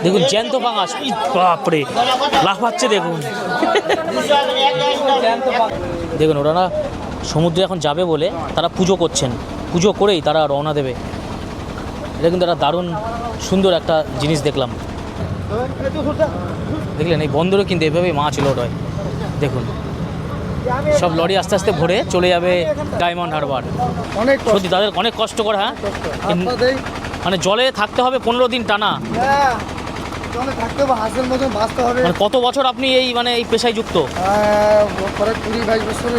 দেখুন জ্যান্ত পাঙাশ, বাপরে লাফাচ্ছে দেখুন। দেখুন ওরা না সমুদ্রে এখন যাবে বলে তারা পুজো করছেন, পুজো করেই তারা রওনা দেবে। এটা কিন্তু একটা দারুণ সুন্দর একটা জিনিস দেখলাম। দেখলেন এই বন্দরে কিন্তু এভাবেই মাছ লোড হয়। দেখুন সব লরি আস্তে আস্তে ভরে চলে যাবে ডায়মন্ড হারবার। অনেক সত্যি তাদের অনেক কষ্ট করে, হ্যাঁ মানে জলে থাকতে হবে 15 দিন টানা। থাকতে হবে, হাঁসের মতন বাঁচতে হবে। মানে কত বছর আপনি এই মানে এই পেশায় যুক্ত?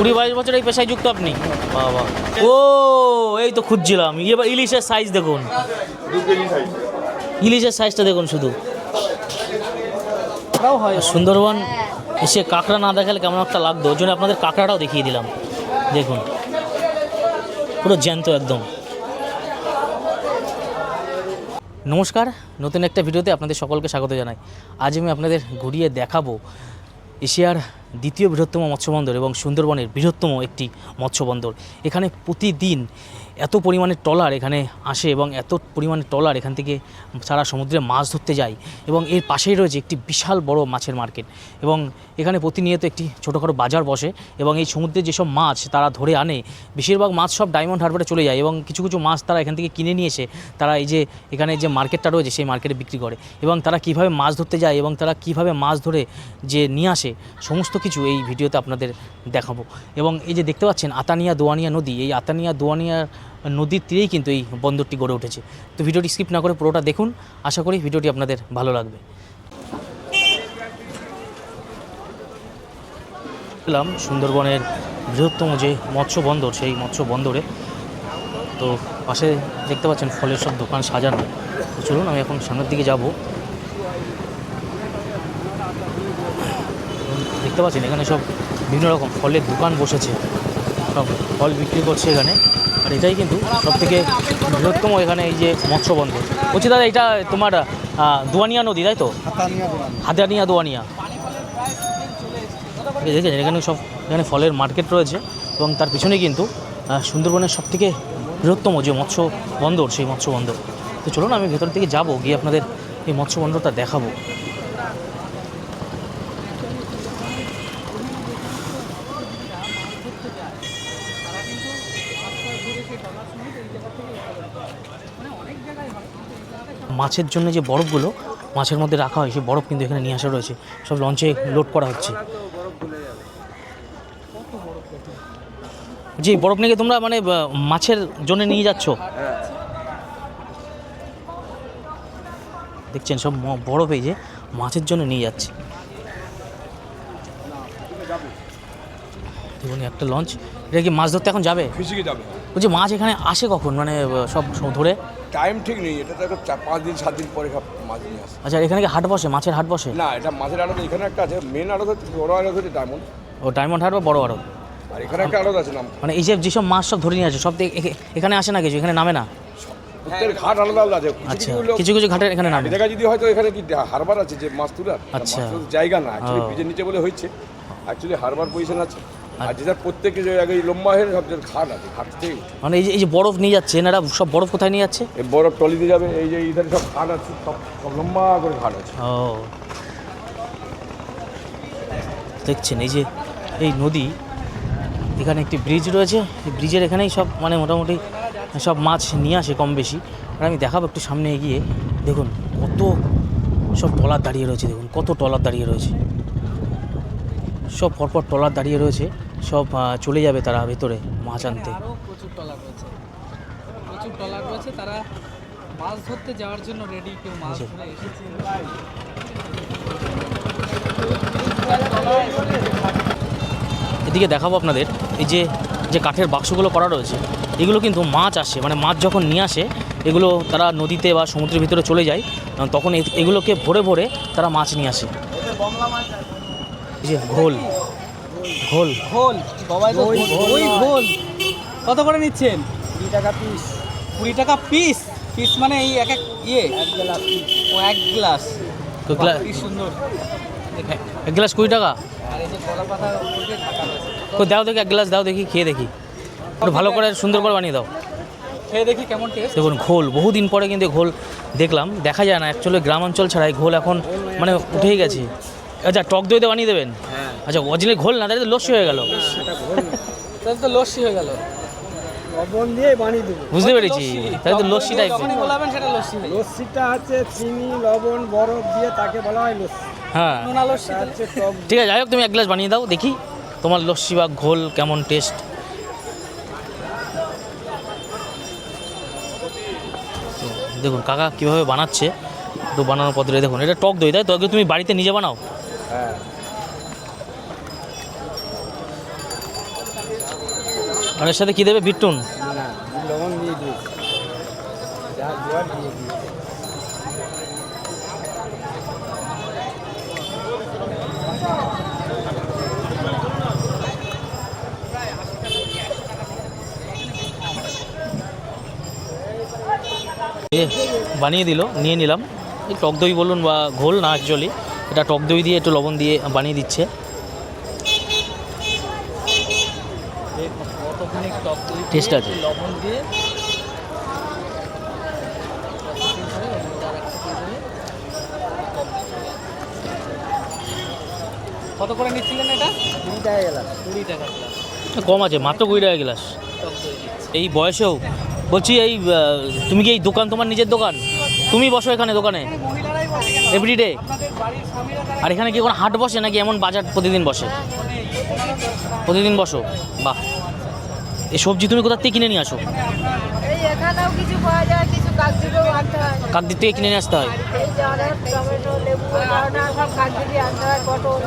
20-22 বছর এই পেশায় যুক্ত আপনি? বাবা, ও এই তো খুঁজছিলাম। এবার ইলিশের সাইজ দেখুন, ইলিশের সাইজটা দেখুন শুধু। সুন্দরবন এসে কাঁকড়া না দেখালে কেমন একটা লাগতো, ওই জন্য আপনাদের কাঁকড়াটাও দেখিয়ে দিলাম। দেখুন পুরো জ্যান্ত একদম। নমস্কার, নতুন একটা ভিডিওতে আপনাদের সকলকে স্বাগত জানাই। আজ আমি আপনাদের ঘুরিয়ে দেখাবো এশিয়ার দ্বিতীয় বৃহত্তম মৎস্যবন্দর এবং সুন্দরবনের বৃহত্তম একটি মৎস্যবন্দর। এখানে প্রতিদিন এত পরিমাণে ট্রলার এখানে আসে এবং এত পরিমাণে ট্রলার এখান থেকে সারা সমুদ্রে মাছ ধরতে যায় এবং এর পাশেই রয়েছে একটি বিশাল বড় মাছের মার্কেট এবং এখানে প্রতিনিয়ত একটি ছোটোখাটো বাজার বসে এবং এই সমুদ্রে যেসব মাছ তারা ধরে আনে বেশিরভাগ মাছ সব ডায়মন্ড হারবারে চলে যায় এবং কিছু কিছু মাছ তারা এখান থেকে কিনে নিয়ে এসে তারা এই যে এখানে যে মার্কেটটা রয়েছে সেই মার্কেটে বিক্রি করে এবং তারা কিভাবে মাছ ধরতে যায় এবং তারা কিভাবে মাছ ধরে যে নিয়ে আসে সমস্ত কিছু এই ভিডিওতে আপনাদের দেখাবো। এবং এই যে দেখতে পাচ্ছেন আতানিয়া দোয়ানিয়া নদী, এই আতানিয়া দোয়ানিয়া নদীর তীরেই কিন্তু এই বন্দরটি গড়ে উঠেছে। তো ভিডিওটি স্কিপ না করে পুরোটা দেখুন, আশা করি ভিডিওটি আপনাদের ভালো লাগবে। এলাম সুন্দরবনের বৃহত্তম যে মৎস্য বন্দর, সেই মৎস্য বন্দরে। তো পাশে দেখতে পাচ্ছেন ফলের সব দোকান সাজানো। তো চলুন আমি এখন সামনের দিকে যাব। দেখতে পাচ্ছেন এখানে সব বিভিন্ন রকম ফলের দোকান বসেছে, সব ফল বিক্রি করছে এখানে। আর এটাই কিন্তু সবথেকে বৃহত্তম এখানে এই যে মৎস্য বন্দর। বলছি দাদা, এটা তোমার দোয়ানিয়া নদী তাই তো? হাতানিয়া দোয়ানিয়া। দেখেছেন এখানে সব এখানে ফলের মার্কেট রয়েছে এবং তার পিছনে কিন্তু সুন্দরবনের সবথেকে বৃহত্তম যে মৎস্য বন্দর, সেই মৎস্য বন্দর। তো চলুন আমি ভেতর থেকে যাব, গিয়ে আপনাদের এই মৎস্য বন্দরটা দেখাবো। মাছের জন্য যে বরফগুলো মাছের মধ্যে রাখা হয় সেই বরফ কিন্তু এখানে নিয়ে আসা রয়েছে, সব লঞ্চে লোড করা হচ্ছে। যে বরফ নিয়ে তোমরা মানে মাছের জন্য নিয়ে যাচ্ছ? দেখছেন সব বরফ এই যে মাছের জন্য নিয়ে যাচ্ছে। দেখুন একটা লঞ্চ, এটা কি মাছ ধরতে এখন যাবে? বলছি মাছ এখানে আসে কখন, মানে সব ধরে? টাইম ঠিক নেই, এটা তো 5 দিন 7 দিন পরে সব মাছ নিয়ে আসে। আচ্ছা, এখানে কি হাট বসে, মাছের হাট বসে? না, এটা মাছের আড়ত এখানে একটা আছে, মেন আড়ত হচ্ছে বড় আড়ত হচ্ছে ডায়মন্ড। ও ডায়মন্ড হাট বা বড় আড়ত? আর এখানে একটা আড়ত আছে নাম, মানে এই যেসব মাছ সব ধরে নিয়ে আসে সব এখানে আসে না, কিছু এখানে নামে না? প্রত্যেক ঘাট আলাদা আলাদা আছে। আচ্ছা, কিছু কিছু ঘাটের এখানে নামে। জায়গা যদি হয়তো এখানে কি হারবার আছে যে মাছ তোলার, আচ্ছা জায়গা না অ্যাকচুয়ালি ব্রিজের নিচে বলে হচ্ছে, অ্যাকচুয়ালি হারবার পজিশন আছে। আর যেটা প্রত্যেক জায়গায় লম্বা হয়ে সব ঘাট আছে, ঘাট থেকে মানে এই যে বরফ নিয়ে যাচ্ছে এনারা, সব বরফ কোথায় নিয়ে যাচ্ছে? এই বরফ টলিতে যাবে, এই যে ইধারে সব ঘাট আছে, সব লম্বা করে ঘাট আছে। ও দেখছেন এই যে এই নদী, এখানে একটি ব্রিজ রয়েছে, এই ব্রিজের এখানেই সব মানে মোটামুটি সব মাছ নিয়ে আসে কম বেশি। আর আমি দেখাবো একটু সামনে এগিয়ে। দেখুন কত সব ট্রলার দাঁড়িয়ে রয়েছে, দেখুন কত ট্রলার দাঁড়িয়ে রয়েছে, সব পরপর ট্রলার দাঁড়িয়ে রয়েছে, সব চলে যাবে তারা ভেতরে মাছ আনতে। প্রচুর ট্রলার রয়েছে, তারা মাছ ধরতে যাওয়ার জন্য রেডি, কেউ মাছ ধরে এসেছে। এদিকে দেখাবো আপনাদের এই যে কাঠের বাক্সগুলো করা রয়েছে, এগুলো কিন্তু মাছ আসে, মানে মাছ যখন নিয়ে আসে এগুলো তারা নদীতে বা সমুদ্রের ভিতরে চলে যায়, তখন এগুলোকে ভরে ভরে তারা মাছ নিয়ে আসে। এই যে ঘোল ঘোল ঘোল ওই ঘোল কত করে নিচ্ছেন? 20 টাকা পিস। 20 টাকা পিস? পিস মানে এই এক ইয়ে 1 গ্লাস? ও 1 গ্লাস, কি সুন্দর। এক গ্লাস 20 টাকা? আর এই যে কলা পাতা উপরে ঢাকা রয়েছে। দাও দেখি এক গ্লাস, দাও দেখি, খেয়ে দেখি, একটু ভালো করে সুন্দর করে বানিয়ে দাও। খেয়ে দেখি কেমন টেস্ট। দেখুন ঘোল বহুদিন পরে কিন্তু ঘোল দেখলাম, দেখা যায় না অ্যাকচুয়ালি গ্রাম অঞ্চল ছাড়াই ঘোল এখন মানে উঠেই গেছে। আচ্ছা টক দইতে বানিয়ে দেবেন? আচ্ছা অরিজিনাল ঘোল না, তাহলে তো লস্যি হয়ে গেল। তাহলে তো লস্যি হয়ে গেল। লবণ দিয়ে বানিয়ে দেবো। বুঝতে পেরেছি, তাহলে তো লস্যি টাইপ। যখনই বলাবেন সেটা লস্যি হয়ে যাবে। লস্যিটা হচ্ছে চিনি লবণ বরফ দিয়ে তাকে বলা হয় লস্যি। হ্যাঁ নোনা লস্যি এটা হচ্ছে টক। ঠিক আছে, যাই হোক তুমি এক গ্লাস বানিয়ে দাও দেখি তোমার লস্যি বা ঘোল কেমন টেস্ট। দেখুন কাকা কীভাবে বানাচ্ছে, একটু বানানোর পদ্ধতি দেখুন। এটা টক দই, তাই তো? আগে তুমি বাড়িতে নিজে বানাও? হ্যাঁ আর এর সাথে কী দেবে? বিটুন? না লবণ দিয়ে দিয়েছি, যা দেওয়ার দিয়ে দিয়েছি। বানিয়ে দিল, নিয়ে নিলাম। এই টক দই বলুন বা ঘোল না, অ্যাকচুয়ালি এটা টক দই দিয়ে একটু লবণ দিয়ে বানিয়ে দিচ্ছে। কতখানি টক দই টেস্ট আছে। লবণ দিয়ে কত করে নিচ্ছিলেন এটা? 20 টাকা গেলাম। 20 টাকা গ্লাস কম আছে, মাত্র 20 টাকা গ্লাস। টক দই দিচ্ছে। এই বয়সেও বলছি, এই তুমি কি এই দোকান তোমার নিজের দোকান? তুমি বসো এখানে দোকানে মহিলারাই বসে কেন? এভরিডে? আপনাদের বাড়ির স্বামীরা তারা আর এখানে কি কোনো হাট বসে নাকি এমন বাজার প্রতিদিন বসে? প্রতিদিন বসো, বাহ। এই সবজি তুমি কোথা থেকে কিনে নিয়ে আসো? এই এখানেও কিছু পাওয়া যায়, কিছু কাকদিকেও আনতে হয়। কাকদির থেকে কিনে নিয়ে আসতে হয়? এই যারা টমেটো লেবু ডাঁটা সব কাকদিকে আনতে হয়, পটল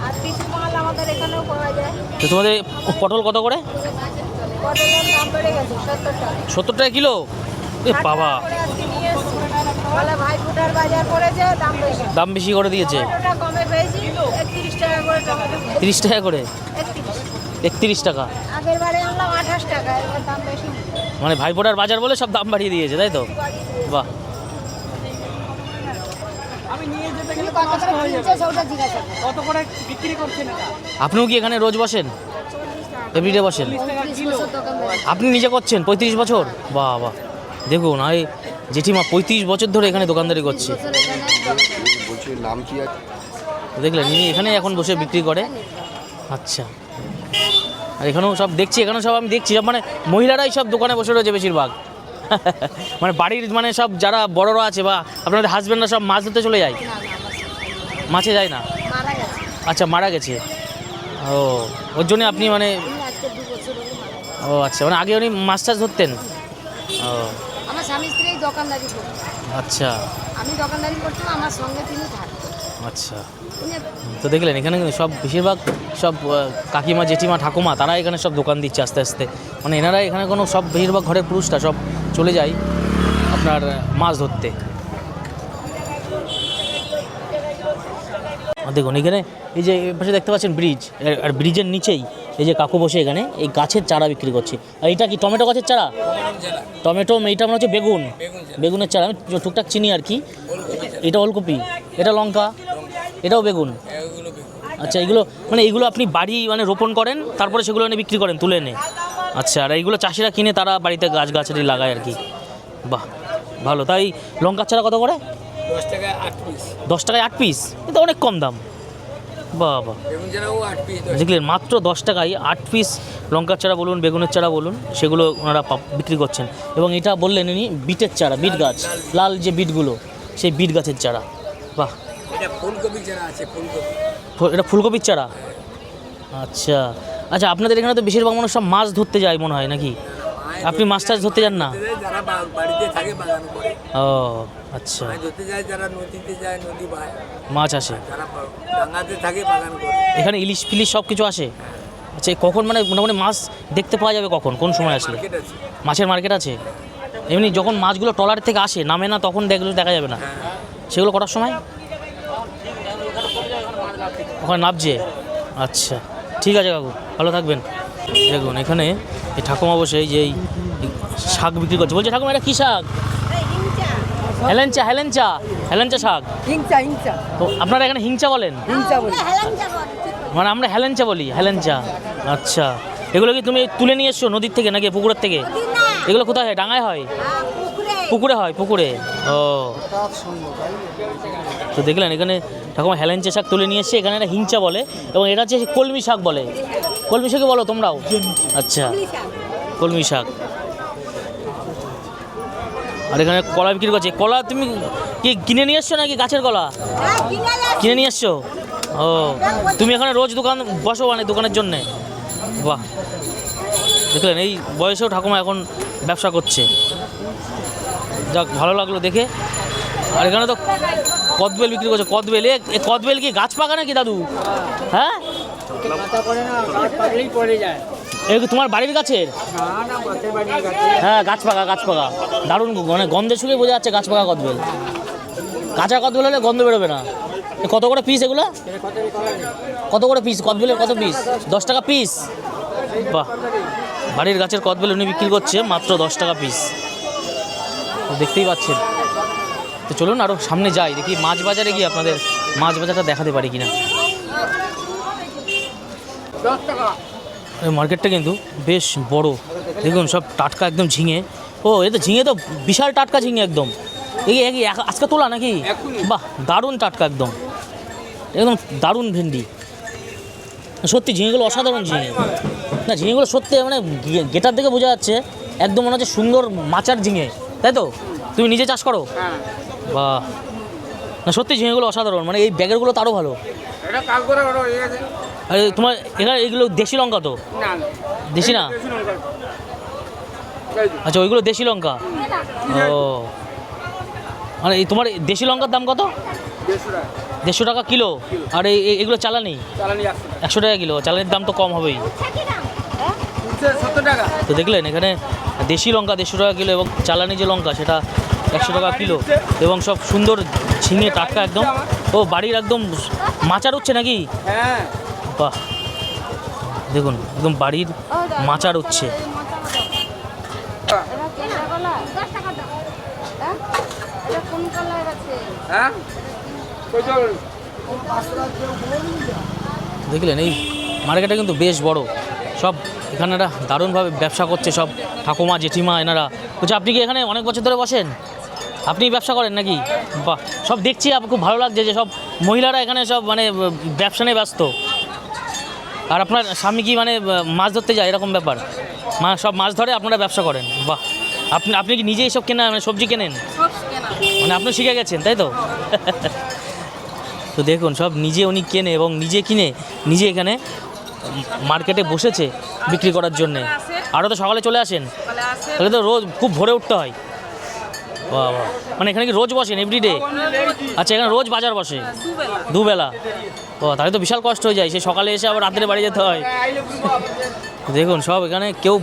আর কিছু মাল আমাদের এখানেও পাওয়া যায়। তো তোমাদের পটল কত করে? পটলের দাম বেড়ে গেছে 70 টাকা। 70 টাকা কিলো? এ 60 বাবা, টাকা করে আজকে নিয়ে এসছি। বলে ভাইফোঁটার বাজার পড়েছে, দাম বেশি। দাম বেশি করে দিয়েছে। টমেটোটা কমে পেয়েছি 31 টাকা করে টমেটো। 30 টাকা করে? 31। 31 টাকা? আগের বারে আনলাম 28 টাকা, এবার দাম বেশি। মানে ভাইফোঁটার বাজার বলে সব দাম বাড়িয়ে দিয়েছে, তাই তো? বাহ। আমি নিয়ে যেতে তুমি গেলে কত করে কিনছো সেটা জিজ্ঞাসা করো। কত করে বিক্রি করছেন এটা? আপনিও কি এখানে রোজ বসেন? এভরিডে বসেন? 30 বছর দোকানদারি। আপনি নিজে করছেন 35 বছর? বাহ বাহ, দেখুন এই জেঠিমা 35 বছর ধরে এখানে দোকানদারি করছে। বছর এখানে বলছি নাম কি আছে? দেখলেন, ইনি এখানে এখন বসে বিক্রি করে। আচ্ছা, আর এখানেও সব দেখছি, এখানেও সব আমি দেখছি সব মানে মহিলারাই সব দোকানে বসে রয়েছে বেশিরভাগ। মানে বাড়ির মানে সব যারা বড়রা আছে বা আপনাদের হাজব্যান্ডরা সব মাছ ধরতে চলে যায়? মাছে যায় না? মারা গেছে। আচ্ছা, মারা গেছে। ও, ওর জন্য আপনি মানে, উনি আজকে 2 বছর হলো মারা গেছে। ও আচ্ছা, মানে আগে উনি মাছ টাছ ধরতেন? ও আমার স্বামী স্ত্রী দোকানদারি করতো। আচ্ছা আমি দোকানদারি করতাম, আমার সঙ্গে তিনি থাকতেন। আচ্ছা। উনি তো দেখলেন এখানে কিন্তু সব বেশিরভাগ সব কাকিমা জেঠিমা ঠাকুমা তারা এখানে সব দোকান দিচ্ছে আস্তে আস্তে। মানে এনারা এখানে কোনো সব বেশিরভাগ ঘরের পুরুষরা সব চলে যায় আপনার মাছ ধরতে। আর দেখুন এখানে এই যে এর পাশে দেখতে পাচ্ছেন ব্রিজ, আর ব্রিজের নিচেই এই যে কাকু বসে এখানে এই গাছের চারা বিক্রি করছে। আর এটা কি টমেটো গাছের চারা? টমেটো, এইটা মনে হচ্ছে বেগুন, বেগুনের চারা। আমি টুকটাক চিনি আর কি। এটা ওলকপি, এটা লঙ্কা, এটাও বেগুন। আচ্ছা, এগুলো মানে এইগুলো আপনি বাড়ি মানে রোপণ করেন, তারপরে সেগুলো এনে বিক্রি করেন তুলে এনে? আচ্ছা, আর এইগুলো চাষিরা কিনে তারা বাড়িতে গাছগাছালি লাগায় আর কি। বাহ, ভালো। তাই লঙ্কার চারা কত করে? 10 টাকায় 8 পিস। 10 টাকায় 8 পিস? এটা অনেক কম দাম। বাহ বাহ, বেগুন ছাড়াও 8 পিস। দেখলেন মাত্র 10 টাকায় 8 পিস লঙ্কার চারা বলুন, বেগুনের চারা বলুন, সেগুলো ওনারা বিক্রি করছেন। এবং এটা বললেন ইনি বিটের চারা, বিট গাছ, লাল যে বিটগুলো, সেই বিট গাছের চারা। বাহ, এটা ফুলকপি চারা আছে, ফুলকপি। এটা ফুলকপির চারা? আচ্ছা আচ্ছা, আপনাদের এখানে তো বেশিরভাগ মানুষ সব মাছ ধরতে যায় মনে হয় নাকি? আপনি মাছ টাছ ধরতে যান না? যারা বাড়িতে থাকে বাগান করে। ও আচ্ছা, মাছ ধরতে যায়, যারা নদীতে যায় নদী বায়, মাছ আসে। যারা ডাঙ্গাতে থাকে বাগান করে। এখানে ইলিশ ফিলিশ সব কিছু আসে? আচ্ছা, কখন মানে মোটামুটি মাছ দেখতে পাওয়া যাবে কখন, কোন সময় আসলে? মার্কেট আছে। মাছের মার্কেট আছে? এমনি যখন মাছগুলো ট্রলার থেকে আসে নামে না তখন দেখা যাবে না? সেগুলো কটার সময় ওখানে নামছে? আচ্ছা, ঠিক আছে কাকু, ভালো থাকবেন। দেখুন এখানে এই ঠাকুমা বসে এই যে এই শাক বিক্রি করছে। বলছে ঠাকুমা এটা কী শাক? হেলেঞ্চা, হেলেঞ্চা, হেলেঞ্চা শাক। হিংচা হিংচা তো আপনারা এখানে হিংচা বলেন? হিংচা বলি। মানে আমরা হেলেঞ্চা বলি, হেলেঞ্চা। আচ্ছা, এগুলো কি তুমি তুলে নিয়ে এসছো নদীর থেকে নাকি পুকুরের থেকে? এগুলো কোথায় হয়, ডাঙায় হয়? পুকুরে হয়, পুকুরে। ও তো দেখলেন এখানে ঠাকুমা হেলেঞ্চে শাক তুলে নিয়ে এসছে, এখানে একটা হিংচা বলে এবং এটা হচ্ছে কলমি শাক বলে। কলমি শাকই বলো তোমরাও? আচ্ছা, কলমি শাক। আর এখানে কলা বিক্রি করছে। কলা তুমি কি কিনে নিয়ে এসছো নাকি গাছের কলা? কিনে নিয়ে এসছো? ও, তুমি এখানে রোজ দোকান বসো মানে দোকানের জন্যে? বাহ, দেখলেন এই বয়সেও ঠাকুমা এখন ব্যবসা করছে, যাক ভালো লাগলো দেখে। আর এখানে তো কদবেল বিক্রি করছে। কদবেল, এ কদবেল কি গাছ পাকা নাকি দাদু? হ্যাঁ, এই কি তোমার বাড়ির গাছের? হ্যাঁ, গাছ পাকা, গাছ পাকা। দারুণ, মানে গন্ধে শুকে বোঝা যাচ্ছে গাছ পাকা কদবেল। কাঁচা কদবেল হলে গন্ধ বেরোবে না। কত করে পিস এগুলো? কত করে পিস কদবেলের? কত পিস? 10 টাকা পিস? বাহ, বাড়ির গাছের কদবেল উনি বিক্রি করছে মাত্র 10 টাকা পিস। দেখতেই পাচ্ছেন। তো চলুন আরও সামনে যাই, দেখি মাছ বাজারে গিয়ে আপনাদের মাছ বাজারটা দেখাতে পারি কিনা। এই মার্কেটটা কিন্তু বেশ বড়, দেখুন সব টাটকা একদম ঝিঙে। ও, এ তো ঝিঙে তো বিশাল টাটকা ঝিঙে একদম। এই আজকে তোলা নাকি? বাহ, দারুণ টাটকা একদম, একদম দারুণ ভেন্ডি। সত্যি ঝিঙেগুলো অসাধারণ ঝিঙে। না, ঝিঙেগুলো সত্যি মানে গেটার দেখে বোঝা যাচ্ছে একদম মনে হচ্ছে সুন্দর মাচার ঝিঙে, তাই তো? তুমি নিজে চাষ করো? বাহ, না সত্যি ঝিঙেগুলো অসাধারণ, মানে এই ব্যাগেরগুলো তো আরও ভালো। আরে তোমার এখানে এইগুলো দেশি লঙ্কা তো? দেশি না? আচ্ছা, ওইগুলো দেশি লঙ্কা। ও, মানে এই তোমার দেশি লঙ্কার দাম কত? 150 টাকা কিলো। আর এইগুলো চালানি? 100 টাকা কিলো। চালানির দাম তো কম হবেই। তো দেখলেন এখানে দেশি লঙ্কা 150 টাকা কিলো এবং চালানি যে লঙ্কা সেটা 100 টাকা কিলো, এবং সব সুন্দর ঝিঙে টাটকা একদম। ও, বাড়ির একদম মাচার উঠছে নাকি? বাহ, দেখুন একদম বাড়ির মাচার উঠছে। দেখলেন এই মার্কেটটা কিন্তু বেশ বড়। সব এখানেরা দারুণভাবে ব্যবসা করছে, সব ঠাকুমা জেঠিমা এনারা। বলছে আপনি কি এখানে অনেক বছর ধরে বসেন? আপনি ব্যবসা করেন নাকি? বাহ, সব দেখছি খুব ভালো লাগছে যে সব মহিলারা এখানে সব মানে ব্যবসা নিয়ে ব্যস্ত। আর আপনার স্বামী কি মানে মাছ ধরতে যায় এরকম ব্যাপার? সব মাছ ধরে, আপনারা ব্যবসা করেন? বাহ, আপনি কি নিজে এইসব কেনা মানে সবজি কেনেন? মানে আপনি শিখে গেছেন তাই তো? তো দেখুন সব নিজে উনি কেনে এবং নিজে কিনে নিজে এখানে মার্কেটে বসেছে বিক্রি করার জন্যে। আরও তো সকালে চলে আসেন? তাহলে তো রোজ খুব ভোরে উঠতে হয়। বাহ বাহ, মানে এখানে কি রোজ বসেন এভরিডে? আচ্ছা, এখানে রোজ বাজার বসে দুবেলা? ও, তাহলে তো বিশাল কষ্ট হয়ে যায়, সে সকালে এসে আবার রাত্রে বাড়ি যেতে হয়। দেখুন সব এখানে কেউ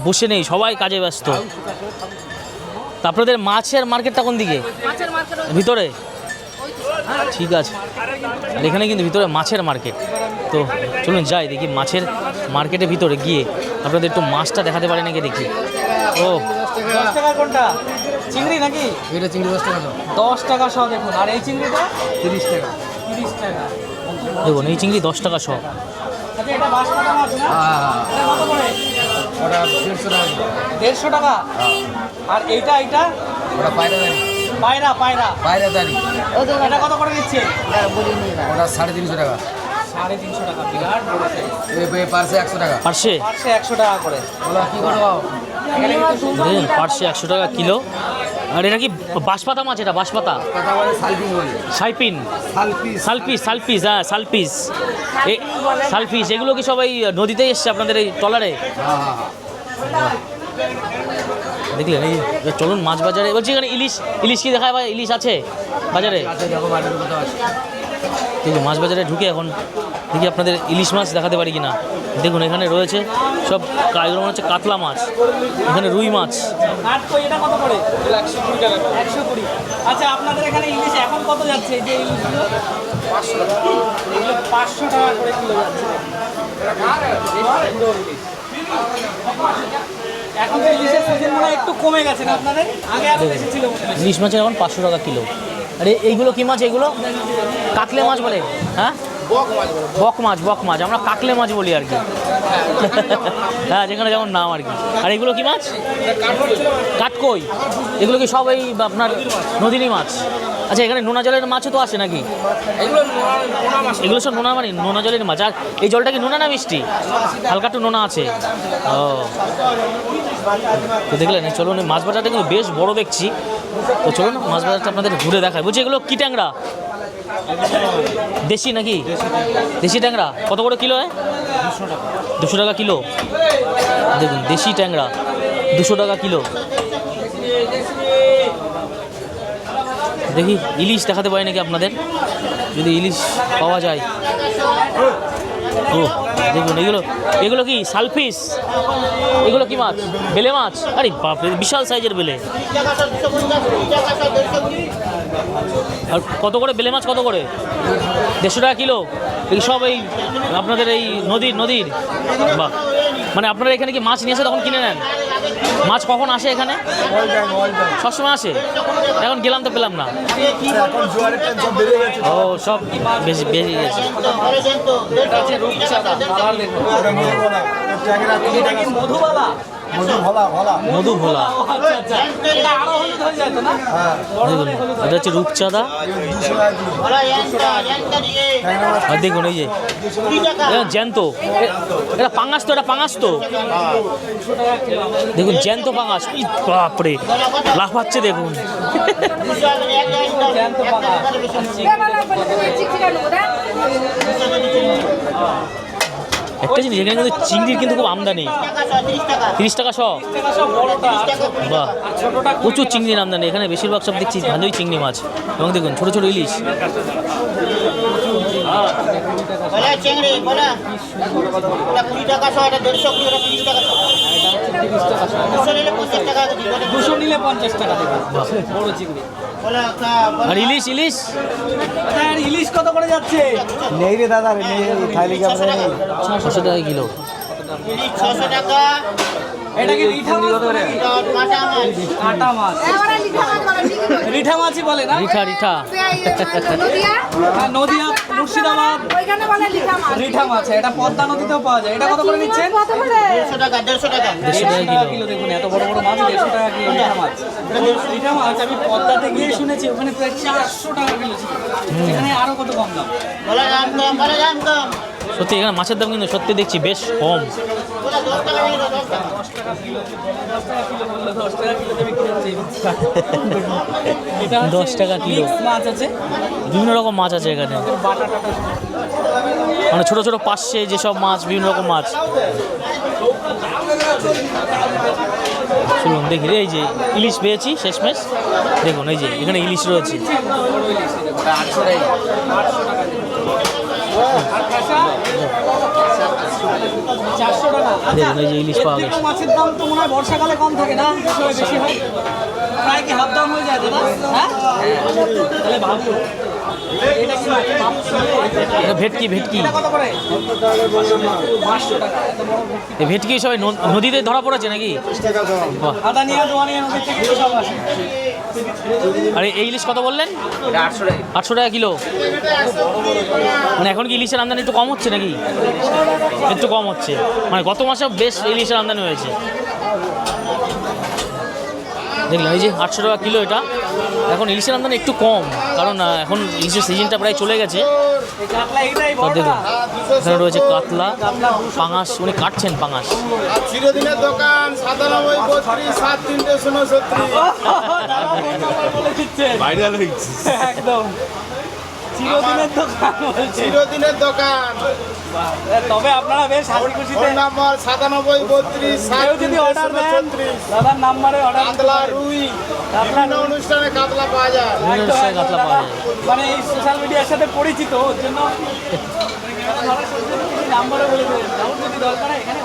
বসে নেই, সবাই কাজে ব্যস্ত। তা আপনাদের মাছের মার্কেটটা কোন দিকে? ভিতরে? ঠিক আছে। আর এখানে কিন্তু ভিতরে মাছের মার্কেট। তো চলুন যাই দেখি মাছের মার্কেটের ভিতরে গিয়ে আপনাদের একটু মাছটা দেখাতে পারি নাকি দেখি। ও, 10 টাকা কোনটা? চিংড়ি নাকি? এটা চিংড়ি 10 টাকা। 10 টাকা সহ দেখুন। আর এই চিংড়িটা 30 টাকা। 30 টাকা। দেখুন এই চিংড়ি 10 টাকা সহ। আচ্ছা, এটা বাঁশপাতা মাছ না? এটা কত করে? ওটা 150 টাকা। 150 টাকা। আর এইটা ওটা পায়রাদারি। পায়রাদারি। এটা কত করে দিচ্ছে? ওটা 350 টাকা। 350 টাকা। বিরাট বড় সাইজ। এই পার্সে 100 টাকা। পার্শে? পার্শে 100 টাকা করে। ওলা কি করে বাবা? দেখুন পার্শে 100 টাকা কিলো। আর এটা কি বাঁশপাতা মাছ? এটা বাঁশপাতা? কথা বলে সালপিন বলে। সাইপিন? সালপিস। সালপিস, হ্যাঁ সালপিস। সালপিস এগুলো কি সবাই নদীতেই এসছে আপনাদের এই ট্রলারে? হ্যাঁ। দেখলেন এই চলুন মাছ বাজারে। বলছি এখানে ইলিশ কি দেখায় ভাই? ইলিশ আছে বাজারে? আচ্ছা, দেখো বাড়ির কোথাও আছে। ঠিক আছে, মাছ বাজারে ঢুকে এখন দেখি আপনাদের ইলিশ মাছ দেখাতে পারি কিনা। দেখুন এখানে রয়েছে সব এগুলো মনে হচ্ছে কাতলা মাছ, এখানে রুই মাছ। আর কই এটা কত করে? 120 টাকা। 120। আচ্ছা, আপনাদের এখানে ইলিশ এখন কত যাচ্ছে? এই যে ইলিশগুলো 500 টাকা। এগুলো 500 টাকা করে কিলো যাচ্ছে। এখন তো ইলিশের সিজন মনে হয় একটু কমে গেছে না আপনাদের? আগে আরো বেশি ছিল মনে হয়। ইলিশ মাছের এখন 500 টাকা কিলো। আরে এইগুলো কি মাছ? এইগুলো কাতলে মাছ বলে? হ্যাঁ, বক মাছ আমরা কাকলে মাছ বলি আর কি। হ্যাঁ, যেখানে যেমন নাম আর কি। আর এগুলো কি মাছ? কাটকই। এগুলো কি সব এই আপনার নদীরই মাছ? আচ্ছা, এখানে নোনা জলের মাছও তো আসে নাকি? এগুলো সব নোনা জলের মাছ। আর এই জলটা কি নোনা না মিষ্টি? হালকা একটু নোনা আছে। ও, তো দেখলেন, চলুন মাছ বাজারটা কিন্তু বেশ বড় দেখছি। তো চলুন মাছ বাজারটা আপনাদের ঘুরে দেখায়। বলছি এগুলো কি ট্যাংরা? দেশি নাকি? দেশি ট্যাংরা কত করে কিলো? 200 টাকা কিলো। দেখুন দেশি ট্যাংরা 200 টাকা কিলো। দেখি ইলিশ দেখাতে পারি নাকি আপনাদের, যদি ইলিশ পাওয়া যায়। ও দেখুন, এগুলো কি সালফিশ? এগুলো কি মাছ? বেলে মাছ? আরে বাপরে, বিশাল সাইজের বেলে। আর কত করে বেলে মাছ? কত করে? 150 টাকা কিলো। এই সব এই আপনাদের এই নদীর। বাহ, মানে আপনারা এখানে কি মাছ নিয়ে এসে তখন কিনে নেন? মাছ কখন আসে এখানে? সবসময় আসে? এখন গেলাম তো পেলাম না। ও, সব বেশি বেরিয়ে গেছে। মধু ভোলা। দেখুন, এটা হচ্ছে রূপচাঁদা। আর দেখুন এই যে জ্যান্ত, এটা পাঙাশ তো, এটা পাঙাশ তো। দেখুন জ্যান্ত পাঙাশ। বাপরে, লাফাচ্ছে দেখুন। একটা জিনিস, এখানে কিন্তু চিংড়ির কিন্তু খুব আমদানি। 30 টাকা শ। বাহ, প্রচুর চিংড়ির আমদানি এখানে। বেশিরভাগ সব দেখছি ভালোই চিংড়ি মাছ। এবং দেখুন ছোটো ছোটো ইলিশ। চিংড়ি 20 টাকা শ, এটা 150 কিলো 30 টাকা শ। 200 নিলে 50 টাকা, 200 নিলে 50 টাকা দেবে বড় চিংড়ি। আর ইলিশ আর ইলিশ কত করে যাচ্ছে? নেই রে দাদা, নেই, খাইলে কি আমরা নেই। 600 টাকা কিলো। 600 টাকা। এটা কি রিঠা মাছ? কাটা মাছ। রিঠা মাছই বলে না? রিঠা। হ্যাঁ, নদিয়া, মুর্শিদাবাদ রিঠা মাছ। এটা পদ্মা নদীতেও পাওয়া যায়। এটা কত করে নিচ্ছেন? 150 টাকা, 150 টাকা। 150 টাকা কিলো। দেখুন এত বড় বড় মাছ 150 টাকা কিলো রিঠা মাছ। রিঠা মাছ আমি পদ্মাতে গিয়ে শুনেছি ওখানে প্রায় 400 টাকা কিলো ছিল। এখানে আরো কত কম দাম। বলে দাম কম। সত্যি এখানে মাছের দাম কিন্তু সত্যি দেখছি বেশ কম। 10 টাকা কিলো, 10 টাকা। 10 টাকা কিলো। মাছ আছে, বিভিন্ন রকম মাছ আছে এখানে। মানে ছোট ছোট পাশে যেসব মাছ, বিভিন্ন রকম মাছ। শুনুন দেখি, এই যে ইলিশ পেয়েছি শেষমেশ। দেখুন এই যে এখানে ইলিশ রয়েছে। দেখুন এই যে ইলিশ পাওয়া গেছে। মাছের দাম তো মনে হয় বর্ষাকালে কম থাকে না, বেশি হয়। প্রায় কি হাফ দাম হয়ে যায় দাদা? হ্যাঁ, তাহলে ভাবো এটা কি মাছ? এটা ভেটকি। এটা কত করে? 500 টাকা। এত বড় ভেটকি। এই ভেটকি সবাই নদীতে ধরা পড়েছে নাকি? বাহ। আদানিয়া দোয়ানিয়া নদী থেকে সব আসে। আর এই ইলিশ কত বললেন? 800 টাকা কিলো। মানে এখন কি ইলিশের আমদানি একটু কম হচ্ছে নাকি? একটু কম হচ্ছে, মানে গত মাসে বেশ ইলিশের আমদানি হয়েছে। দেখলাম এই যে 800 টাকা কিলো। এটা এখন ইলিশের আমদানি একটু কম, কারণ এখন ইলিশের সিজনটা প্রায় চলে গেছে। তো দেখুন এখানে রয়েছে কাতলা, পাঙাশ। উনি কাটছেন পাঙাশ। চিরদিনের দোকান 97 32 7 3 69 একদম চিরদিনের দোকান বলছে। চিরদিনের দোকান। তবে আপনারা বেশ হাসি খুশিতে ফোন নাম্বার 97 32 কেউ 7 যদি অর্ডার দেন 36। দাদার নাম্বারে অর্ডার কাতলা, রুই, বিভিন্ন অনুষ্ঠানে কাতলা পাওয়া যায়। বিভিন্ন রকমের কাতলা পাওয়া যায়। মানে এই সোশ্যাল মিডিয়ার সাথে পরিচিত, ওর জন্য নাম্বারে বলে দেবেন যদি দরকার হয় এখানে।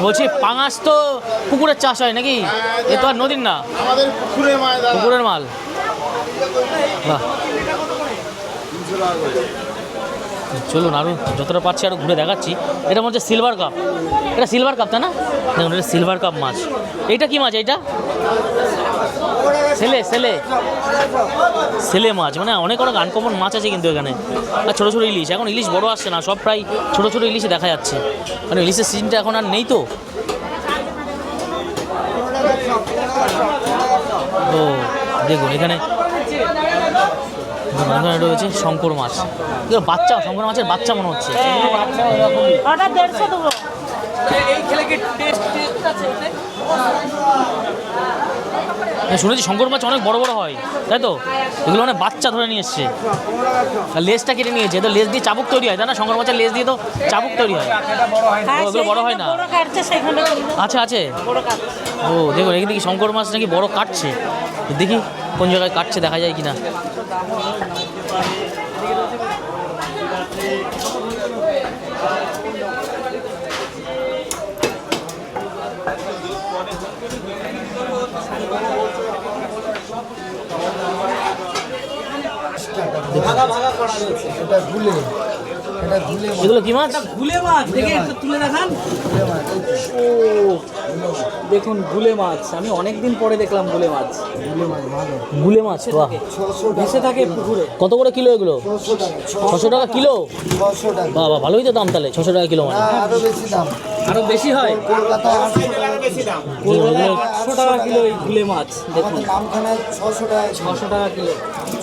বলছি পাঙাশ তো পুকুরের চাষ হয় নাকি? এ তো আর নদীর না, আমাদের পুকুরের মাছ দাদা। পুকুরের মাল। বাহ, চলুন আরও যতটা পাচ্ছি আরও ঘুরে দেখাচ্ছি। এটা মনে হচ্ছে সিলভার কাপ। এটা সিলভার কাপ তাই না? দেখুন এটা সিলভার কাপ মাছ। এইটা কি মাছ? এইটা ছেলে ছেলে ছেলে মাছ, মানে অনেক অনেক আনকমন মাছ আছে কিন্তু এখানে। আর ছোটো ছোটো ইলিশ, এখন ইলিশ বড় আসছে না, সব প্রায় ছোটো ছোটো ইলিশই দেখা যাচ্ছে, কারণ ইলিশের সিজনটা এখন আর নেই তো। ও দেখুন এখানে রয়েছে শঙ্কর মাছ, এগুলো বাচ্চা, শঙ্কর মাছের বাচ্চা মনে হচ্ছে। অর্ডার 150 দেবো। এই ছেলেকে টেস্ট আছে ওতে? শুনেছি শঙ্কর মাছ অনেক বড় বড় হয়, তাই তো? এগুলো অনেক বাচ্চা ধরে নিয়ে এসছে, আর লেজটা কেটে নিয়েছে, তো লেজ দিয়ে চাবুক তৈরি হয়, তাই না? শঙ্কর মাছের লেজ দিয়ে তো চাবুক তৈরি হয়। হ্যাঁ, ওগুলো বড় হয় না? বড় কাটছে সেখানে আচ্ছা আছে। বড় কাটছে। ও দেখুন এখানে দেখি শঙ্কর মাছ নাকি বড় কাটছে, দেখি কোন জায়গায় কাটছে, দেখা যায় কিনা। এটা গুলে, এটা গুলে মাছ। এগুলো কি মাছ? গুলে মাছ দেখে একটু তুলে দেখান। গুলে মাছ, এই তো। ও দেখুন গুলে মাছ, আমি অনেক দিন পরে দেখলাম গুলে মাছ। গুলে মাছ ভালো। গুলে মাছ, বাহ। 600 ভেসে থাকে পুকুরে। কত করে কিলো এগুলো? 600 টাকা। 600 টাকা কিলো? 600 টাকা। বাবা ভালোই তো দাম তাহলে, 600 টাকা কিলো মানে। আরো বেশি দাম। আরো বেশি হয়? কলকাতায় 800 টাকা বেশি দাম। কলকাতায় 800 টাকা কিলো এই গুলে মাছ। দেখুন আমাদের নামখানায় 600 টাকা। 600 টাকা কিলো।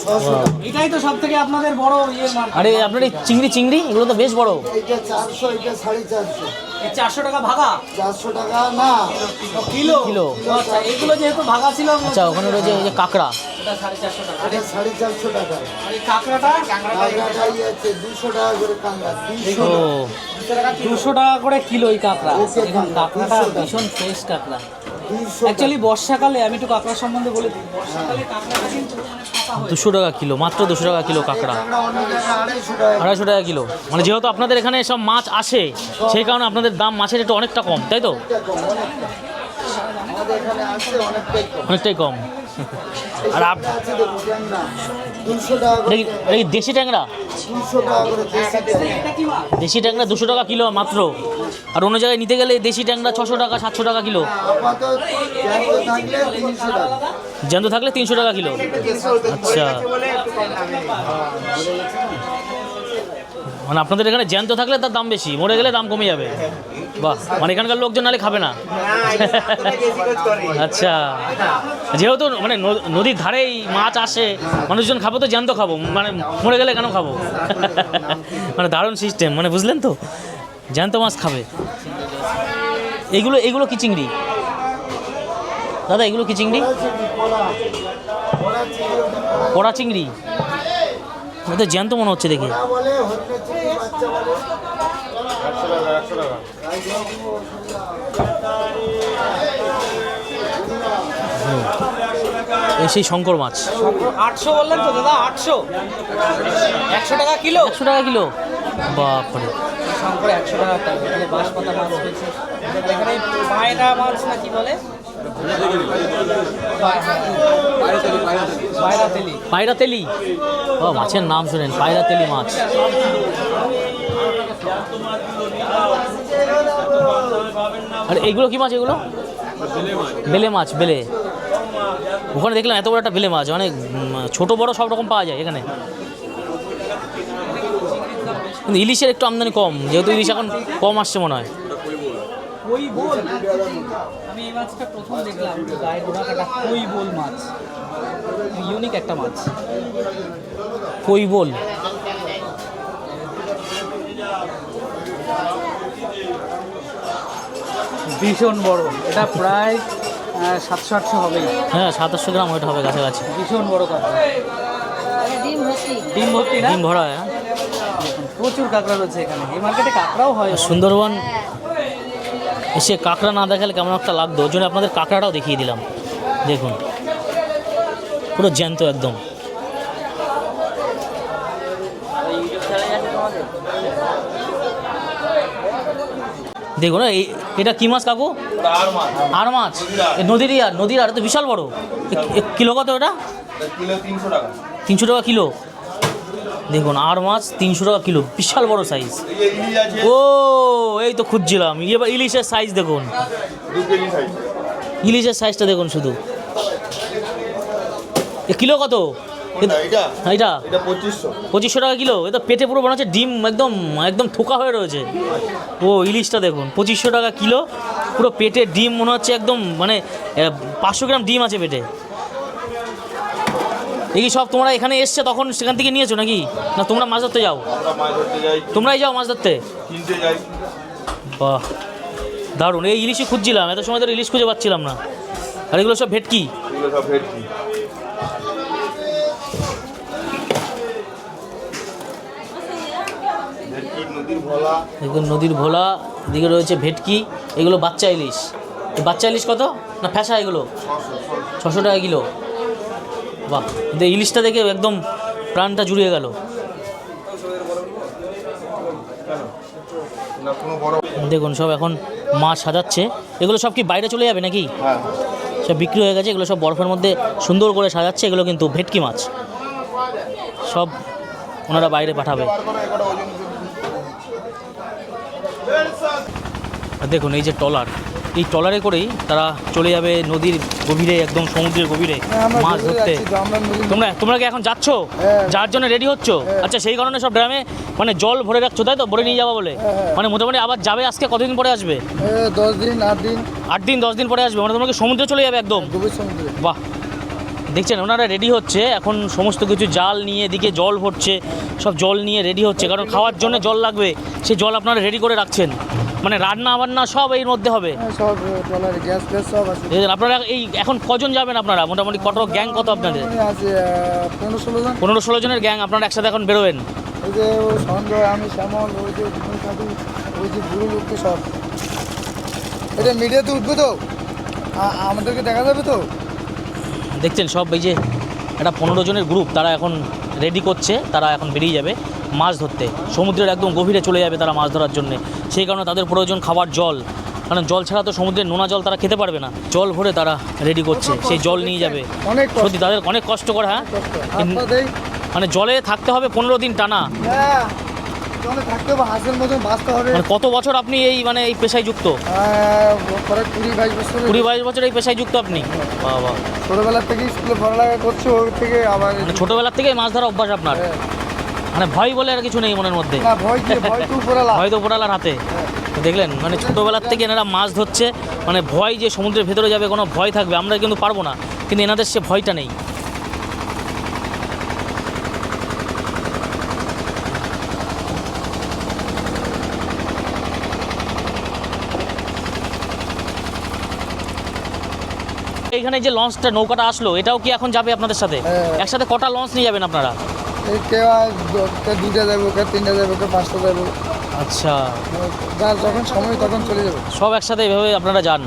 600 টাকা। এটাই তো সব থেকে আপনাদের বড় ইয়ে মাছ। আরে আপনার এই চিংড়ি চিংড়ি এগুলো তো বেশ বড়। এইটা 400, এটা 450। এই 400 টাকা ভাগা 400 টাকা না, কিলো। কিলো। আচ্ছা এগুলো যেহেতু ভাগা ছিল আচ্ছা ওখানে রয়েছে এই যে কাঁকড়া, এটা 450 টাকা। এটা 450 টাকা। আর এই কাঁকড়াটা কাঁকড়াটাই আছে 200 টাকা করে কাঁকড়া। 200 ও 200 টাকা করে কিলো এই কাঁকড়া। দেখুন কাঁকড়াটা ভীষণ ফ্রেশ কাঁকড়া। 200 অ্যাকচুয়ালি বর্ষাকালে আমি একটু কাঁকড়া সম্বন্ধে বলে দিই। বর্ষাকালে কাঁকড়াটা কিন্তু মানে ফাঁকা হয়। 200 টাকা কিলো, মাত্র 200 টাকা কিলো কাঁকড়া, কাঁকড়া অন্য জায়গায় 250 টাকা। 250 টাকা কিলো। মানে যেহেতু আপনাদের এখানে সব মাছ আসে, সেই কারণে আপনাদের দাম মাছের একটু অনেকটা কম, তাই তো? এটা কম, অনেকটা। আমাদের এখানে আছে অনেকটাই কম। অনেকটাই কম। আর আছে দেখুন ট্যাংরা 200 টাকা করে। এটা কি দেশি ট্যাংরা? 200 টাকা করে দেশি ট্যাংরা। এটা কি মাছ? দেশি ট্যাংরা 200 টাকা কিলো মাত্র, আর অন্য জায়গায় নিতে গেলে দেশি ট্যাংরা 600 টাকা 700 টাকা কিলো, আপাতত জ্যান্ত থাকলে 300 টাকা। জ্যান্ত থাকলে 300 টাকা কিলো। আচ্ছা মানে আপনাদের এখানে জ্যান্ত থাকলে তার দাম বেশি, মরে গেলে দাম কমে যাবে। বাহ, মানে এখানকার লোকজন নালে খাবে না। আচ্ছা যেহেতু মানে নদীর ধারেই মাছ আসে, মানুষজন খাবো তো জ্যান্ত খাবো, মানে মরে গেলে কেন খাবো? মানে দারুণ সিস্টেম, মানে বুঝলেন তো, জ্যান্ত মাছ খাবে। এইগুলো কি চিংড়ি দাদা? এগুলো কি চিংড়ি? কড়া চিংড়ি, তো জ্যান্ত মনে হচ্ছে দেখে। বলে হরিণের চিংড়ি বাচ্চা বলে। 100 টাকা। এই সেই শঙ্কর মাছ, 800 বললেন তো দাদা? 800 100 টাকা কিলো। 100 টাকা কিলো, বাপরে। শঙ্কর 100 টাকা কিলো। এখানে বাঁশপাতা মাছ রয়েছে, এখানে পায়রা মাছ না কি বলে, পায়রা তেলি। পায়রা তেলি, ও মাছের নাম শুনেন, পায়রা তেলি মাছ। আর এগুলো কি মাছ? এগুলো বেলে মাছ। বেলে, ওখানে দেখলাম এত বড় একটা বেলে মাছ, মানে ছোট বড় সব রকম পাওয়া যায় এখানে। কিন্তু ইলিশের একটু আমদানি কম, যেহেতু ইলিশ এখন কম আসছে মনে হয়। কই বোল, আমি এই মাছটা প্রথম দেখলাম, গায়ে ডোরা কাটা কই বোল মাছ, ইউনিক একটা মাছ। কই বোল, ভীষণ বড়, এটা প্রায় 700-800 হবেই। হ্যাঁ 700 গ্রাম ওইটা হবে কাছাকাছি। ভীষণ বড় কাঁকড়া, ডিম ভর্তি। ডিম ভর্তি না? ডিম ভরা হয়, হ্যাঁ। প্রচুর কাঁকড়া রয়েছে এখানে, এই মার্কেটে কাঁকড়াও হয়। সুন্দরবন এসে কাঁকড়া না দেখালে কেমন একটা লাগতো, ওই জন্য আপনাদের কাঁকড়াটাও দেখিয়ে দিলাম। দেখুন পুরো জ্যান্ত একদম। দেখুন এটা কি মাছ কাকু? আর মাছ, নদীর আর তো বিশাল বড়। কিলো কত ওটা? কিলো 300 টাকা। 300 টাকা কিলো। দেখুন আর মাছ 300 টাকা কিলো, বিশাল বড় সাইজ। ও এই তো খুঁজছিলাম, এবার ইলিশের সাইজ দেখুন, 2 কেজি সাইজ। ইলিশের সাইজটা দেখুন শুধু। এ কিলো কত? কোনটা এটা? হ্যাঁ, এটা এটা 2500। 2500 টাকা কিলো। এ তো পেটে পুরো মনে হচ্ছে ডিম একদম একদম থোকা হয়ে রয়েছে। ও ইলিশটা দেখুন 2500 টাকা কিলো, পুরো পেটে ডিম মনে হচ্ছে একদম মানে 500 গ্রাম ডিম আছে পেটে। এই সব তোমরা এখানে এসছে তখন সেখান থেকে নিয়েছো নাকি, না তোমরা মাছ ধরতে যাও? আমরা মাছ ধরতে যাই, তোমরাই যাও মাছ ধরতে? কিনতে যাই। বাহ দারুণ, এই ইলিশই খুঁজছিলাম, এত সময় ধরে ইলিশ খুঁজে পাচ্ছিলাম না। আর এগুলো সব ভেটকি? এগুলো সব ভেটকি। ভেটকি, নদীর ভোলা। এগুলো নদীর ভোলা, এদিকে রয়েছে ভেটকি, এগুলো বাচ্চা ইলিশ। এই বাচ্চা ইলিশ কত না ফ্যাসা? এগুলো 600 টাকা কিলো। বাহ, কিন্তু ইলিশটা দেখে একদম প্রাণটা জুড়িয়ে গেল। না কোনো বড়। দেখুন সব এখন মাছ সাজাচ্ছে, এগুলো সব কি বাইরে চলে যাবে নাকি? হ্যাঁ, সব বিক্রি হয়ে গেছে, এগুলো সব বরফের মধ্যে সুন্দর করে সাজাচ্ছে। এগুলো কিন্তু ভেটকি মাছ, সব ওনারা বাইরে পাঠাবে। আর দেখুন এই যে ট্রলার, এই ট্রলারে করেই তারা চলে যাবে নদীর গভীরে, একদম সমুদ্রের গভীরে মাছ ধরতে। তোমরা কি এখন যাচ্ছ? যার জন্য রেডি হচ্ছ? আচ্ছা, সেই কারণে সব ড্রামে মানে জল ভরে রাখছো তাই তো, ভরে নিয়ে যাবো বলে? মানে মোটামুটি আবার যাবে আজকে কতদিন পরে আসবে? 10 দিন 8 দিন 8 দিন 10 দিন পরে আসবে, মানে তোমাকে সমুদ্রে চলে যাবে একদম? গভীর সমুদ্রে। বাহ, দেখছেন ওনারা রেডি হচ্ছে এখন, সমস্ত কিছু জাল নিয়ে, এদিকে জল ভরছে, সব জল নিয়ে রেডি হচ্ছে, কারণ খাওয়ার জন্য জল লাগবে, সেই জল আপনারা রেডি করে রাখছেন। মানে রান্না বান্না সব এর মধ্যে হবে? সব ট্রলারে গ্যাস ফ্যাস সব আছে। এই যে আপনারা এই এখন কজন যাবেন আপনারা? মোটামুটি কত গ্যাং কত আপনাদের? আছে 15-16 জন। 15-16 জনের গ্যাং আপনারা একসাথে এখন বেরোবেন? ওই যে সঞ্জয়, আমি, শ্যামল, ওই যে সাধু, ওই যে বুড়ো লোককে সব। এটা মিডিয়াতে উঠবে তো, আমাদেরকে দেখা যাবে তো। দেখছেন সব এই যে একটা 15 জনের গ্রুপ, তারা এখন রেডি করছে, তারা এখন বেরিয়ে যাবে মাছ ধরতে, সমুদ্রের একদম গভীরে চলে যাবে তারা মাছ ধরার জন্যে। সেই কারণে তাদের প্রয়োজন খাবার জল, কারণ জল ছাড়া তো সমুদ্রের নোনা জল তারা খেতে পারবে না। জল ভরে তারা রেডি করছে, সেই জল নিয়ে যাবে। অনেক কষ্ট। সত্যি তাদের অনেক কষ্ট করে। হ্যাঁ, হাত পা দেই। মানে জলে থাকতে হবে 15 দিন টানা। হ্যাঁ, জলে থাকতে হবে, হাঁসের মতন বাঁচতে হবে। মানে কত বছর আপনি এই মানে এই পেশায় যুক্ত? পরে 20-22 বছর। 20-22 বছর এই পেশায় যুক্ত আপনি? বাবা, ছোটবেলা থেকে স্কুলে পড়ালেখা করছি, ওর থেকে আবার মানে ছোটোবেলার থেকে মাছ ধরা অভ্যাস আপনার? হ্যাঁ। মানে ভয় বলে আর কিছু নেই মনের মধ্যে? না, ভয় কি, ভয় তো উপরালা। ভয় তো উপরালার হাতে। তো দেখলেন মানে ছোটোবেলার থেকে এনারা মাছ ধরছে, মানে ভয় যে সমুদ্রের ভেতরে যাবে কোনো ভয় থাকবে, আমরা কিন্তু পারবো না, কিন্তু এনাদের সে ভয়টা নেই। এইখানে যে লঞ্চটা নৌকাটা আসলো, এটাও কি এখন যাবে আপনাদের সাথে? হ্যাঁ। একসাথে কটা লঞ্চ নিয়ে যাবেন আপনারা? এই কেউ 2টা যাবে, কেউ 3টা যাবে, কেউ 5টা যাবে। আচ্ছা, যার যখন সময় তখন চলে যাবে। সব একসাথে এভাবে আপনারা যান।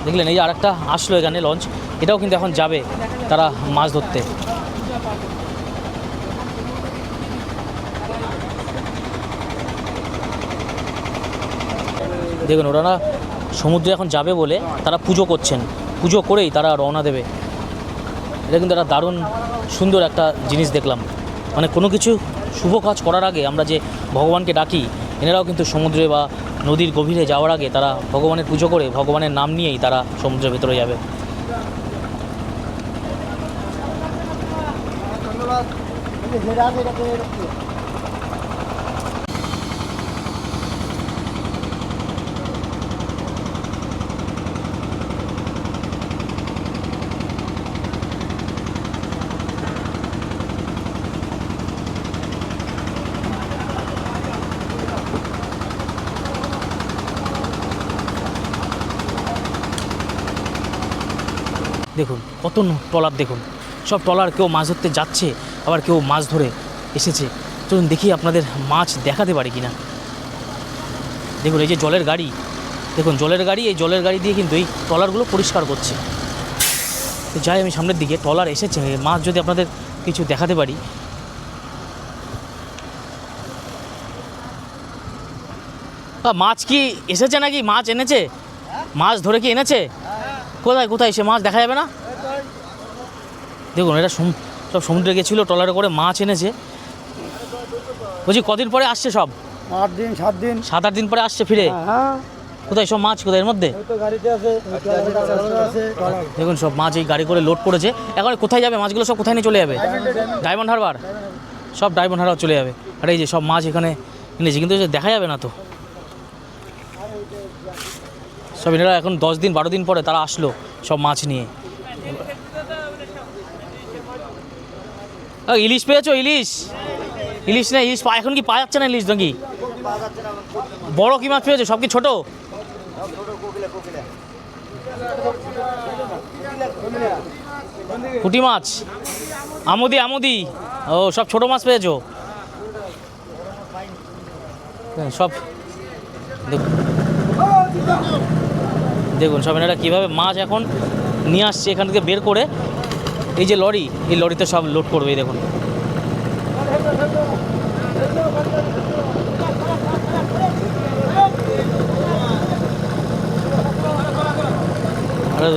দেখলেন এই যে আরেকটা আসলো এখানে লঞ্চ, এটাও কিন্তু এখন যাবে তারা মাছ ধরতে। দেখুন ওরা সমুদ্রে এখন যাবে বলে তারা পুজো করছেন, পুজো করেই তারা রওনা দেবে। এটা কিন্তু একটা দারুণ সুন্দর একটা জিনিস দেখলাম। মানে কোনো কিছু শুভ কাজ করার আগে আমরা যে ভগবানকে ডাকি, এনারাও কিন্তু সমুদ্রে বা নদীর গভীরে যাওয়ার আগে তারা ভগবানের পুজো করে, ভগবানের নাম নিয়েই তারা সমুদ্রের ভেতরে যাবে। ধন্যবাদ। দেখুন কত ট্রলার, দেখুন সব ট্রলার, কেউ মাছ ধরতে যাচ্ছে, আবার কেউ মাছ ধরে এসেছে। চলুন দেখি আপনাদের মাছ দেখাতে পারি কিনা। দেখুন এই যে জলের গাড়ি, দেখুন জলের গাড়ি, এই জলের গাড়ি দিয়ে কিন্তু এই ট্রলারগুলো পরিষ্কার করছে। তো যাই আমি সামনের দিকে, ট্রলার এসেছে, মাছ যদি আপনাদের কিছু দেখাতে পারি। মাছ কি এসেছে নাকি? মাছ এনেছে? মাছ ধরে কি এনেছে? কোথায় কোথায় সে মাছ দেখা যাবে না? দেখুন এটা সব সমুদ্রে গেছিলো, ট্রলারে করে মাছ এনেছে। বলছি কদিন পরে আসছে সব? 8 দিন 7 দিন। 7-8 দিন পরে আসছে ফিরে? হ্যাঁ, কোথায় সব মাছ কোথায় এর মধ্যে? তো গাড়িতে আছে আছে দেখুন সব মাছ এই গাড়ি করে লোড করেছে। এখন কোথায় যাবে মাছগুলো? সব কোথায় নিয়ে চলে যাবে? ডায়মন্ড হারবার, সব ডায়মন্ড হারবার চলে যাবে। আর এই যে সব মাছ এখানে এনেছে, কিন্তু দেখা যাবে না তো। সব এনারা এখন 10 দিন 12 দিন পরে তারা আসলো সব মাছ নিয়ে। ইলিশ পেয়েছো? ইলিশ ইলিশ না, ইলিশ এখন কি পাওয়া যাচ্ছে না ইলিশ নাকি? বড় কি মাছ পেয়েছো? সব কি ছোট? পুঁটি মাছ, আমুদি আমুদি, ও সব ছোট মাছ পেয়েছো সব। দেখুন সব এনারা কীভাবে মাছ এখন নিয়ে আসছে এখান থেকে বের করে। এই যে লরি, এই লরিতে সব লোড করবে। এই দেখুন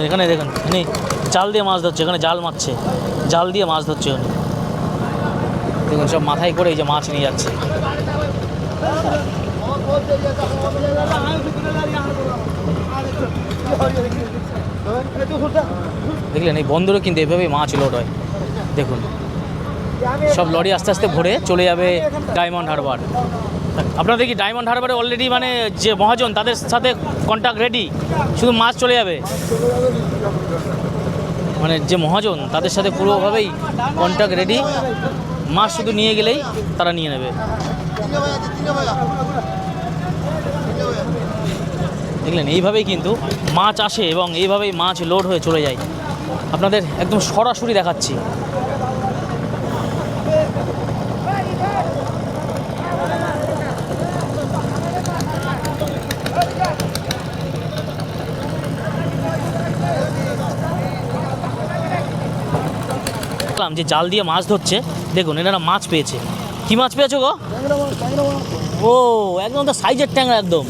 এখানে দেখুন এখানে জাল দিয়ে মাছ ধরছে, এখানে জাল মারছে, জাল দিয়ে মাছ ধরছে উনি। দেখুন সব মাথায় করে এই যে মাছ নিয়ে যাচ্ছে। দেখলেন এই বন্দরে কিন্তু এভাবেই মাছ লোড হয়। দেখুন সব লরি আস্তে আস্তে ভরে চলে যাবে ডায়মন্ড হারবার। আপনাদের কি ডায়মন্ড হারবারে অলরেডি মানে যে মহাজন তাদের সাথে কন্ট্যাক্ট রেডি, শুধু মাছ চলে যাবে? মানে যে মহাজন তাদের সাথে পুরোভাবেই কন্ট্যাক্ট রেডি, মাছ শুধু নিয়ে গেলেই তারা নিয়ে নেবে। দেখলেন এইভাবেই কিন্তু মাছ আসে এবং এইভাবেই মাছ লোড হয়ে চলে যায়। আপনাদের একদম সরাসরি দেখাচ্ছি। যে জাল দিয়ে মাছ ধরছে, দেখুন এনারা মাছ পেয়েছে। কি মাছ পেয়েছো গো? ও একদম তো সাইজের ট্যাংরা একদম।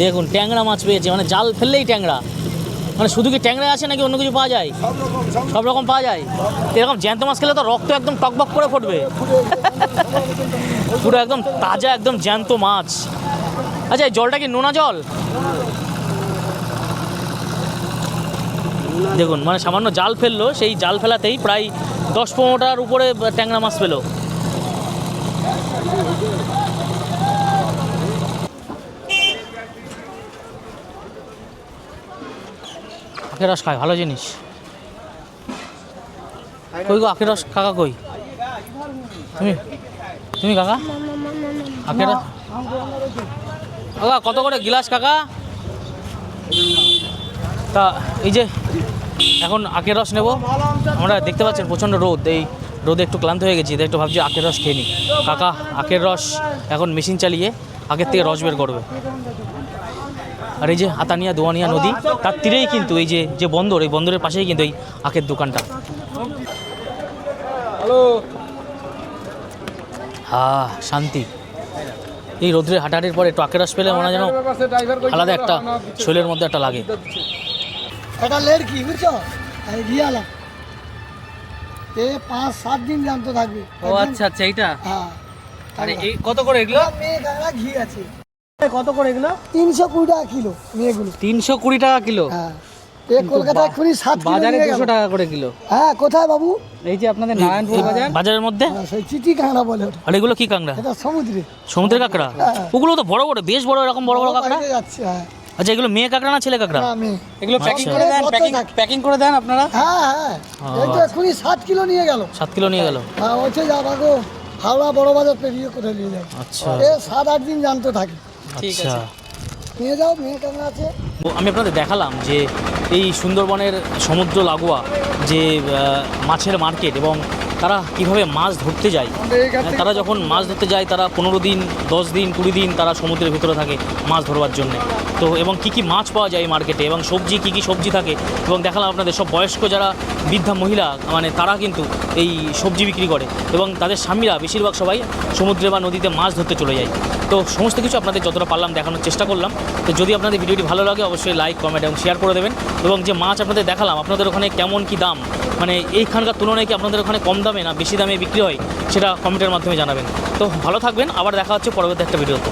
দেখুন ট্যাংরা মাছ পেয়েছে, মানে জাল ফেললেই ট্যাংরা। মানে শুধু কি ট্যাংরা আছে নাকি অন্য কিছু পাওয়া যায়? সব রকম পাওয়া যায়। এরকম জ্যান্ত মাছ খেলে তো রক্ত একদম টকবক করে ফুটবে। পুরো একদম তাজা একদম জ্যান্ত মাছ। আচ্ছা এই জলটা কি নোনা জল? দেখুন মানে সামান্য জাল ফেললো, সেই জাল ফেলাতেই প্রায় 10-15টার উপরে ট্যাংরা মাছ পেলো। আখের রস খায়, ভালো জিনিস। কই গো আখের রস কাকা কই? তুমি তুমি কাকা আখের রস কাকা কত করে গিলাস কাকা? তা এই যে এখন আখের রস নেব। আমরা দেখতে পাচ্ছেন প্রচণ্ড রোদ, এই রোদে একটু ক্লান্ত হয়ে গেছি, তাই একটু ভাবছি আখের রস খেয়ে নিই। কাকা আখের রস এখন মেশিন চালিয়ে আখের থেকে রস বের করবে। আর এই যে আতানিয়া দোয়ানিয়া নদী, তার তীরেই কিন্তু এই যে বন্দর, এই বন্দরের পাশেই কিন্তু এই আখের দোকানটা। হ্যালো, শান্তি। এই রোদ্রে হাঁটাহাঁটির পরে একটু আখের রস পেলে মনে হয় যেন আলাদা একটা শরীরের মধ্যে একটা লাগে। এটা লের কি বুঝছো? এই ঘিয়ালা এ 5-7 দিন জানতো থাকবে। ও আচ্ছা আচ্ছা এইটা। হ্যাঁ আরে এই কত করে এগুলো? মেয়ে গাড়া ঘি আছে। কত করে এগুলো? 320 টাকা কিলো মেয়েগুলো। 320 টাকা কিলো? হ্যাঁ এ কলকাতায় এক্ষুনি 7 কিলো বাজারে নিয়ে গেল। 200 টাকা করে কিলো। হ্যাঁ কোথায় বাবু? এই যে আপনাদের নারায়ণপুর বাজার, বাজারের মধ্যে। হ্যাঁ, সেই চিটি কাঁকড়া বলে ওটা। আর এগুলো কি কাঁকড়া? এটা সমুদ্রে। সমুদ্রের কাঁকড়া? ওগুলো তো বড় বড়, বেশ বড়, এরকম বড় বড় কাঁকড়া। বাইরে যাচ্ছে হ্যাঁ। আচ্ছা এগুলো মেয়ে কাঁকড়া না ছেলে কাঁকড়া? না মেয়ে। এগুলো প্যাকিং আচ্ছা। করে দেন, প্যাকিং করে দেন আপনারা? হ্যাঁ হ্যাঁ এই তো এক্ষুনি 7 কিলো নিয়ে গেল। 7 কিলো নিয়ে গেল। হ্যাঁ হচ্ছে যাবা গো হাওড়া বড় বাজার পেরিয়ে কোথায় নিয়ে যায়। আচ্ছা এ 7-8 দিন জানতো থাকে। আচ্ছা। নিয়ে যাও মেয়ে কাঁকড়া আছে। আমি আপনাদের দেখালাম যে এই সুন্দরবনের সমুদ্র লাগোয়া যে মাছের মার্কেট এবং তারা কিভাবে মাছ ধরতে যায়। তারা যখন মাছ ধরতে যায় তারা 15 দিন 10 দিন 20 দিন তারা সমুদ্রের ভিতরে থাকে মাছ ধরবার জন্যে। তো এবং কী কী মাছ পাওয়া যায় এই মার্কেটে এবং সবজি কী কী সবজি থাকে, এবং দেখালাম আপনাদের সব বয়স্ক যারা বৃদ্ধা মহিলা মানে তারা কিন্তু এই সবজি বিক্রি করে এবং তাদের স্বামীরা বেশিরভাগ সবাই সমুদ্রে বা নদীতে মাছ ধরতে চলে যায়। তো সমস্ত কিছু আপনাদের যতটা পারলাম দেখানোর চেষ্টা করলাম। তো যদি আপনাদের ভিডিওটি ভালো লাগে অবশ্যই লাইক কমেন্ট এবং শেয়ার করে দেবেন। এবং যে মাছ আপনাদের দেখালাম আপনাদের ওখানে কেমন কি দাম, মানে এইখানকার তুলনায় কি আপনাদের ওখানে কম দামে না বেশি দামে বিক্রি হয়, সেটা কমেন্টের মাধ্যমে জানাবেন। তো ভালো থাকবেন, আবার দেখা হচ্ছে পরবর্তী একটা ভিডিওতে।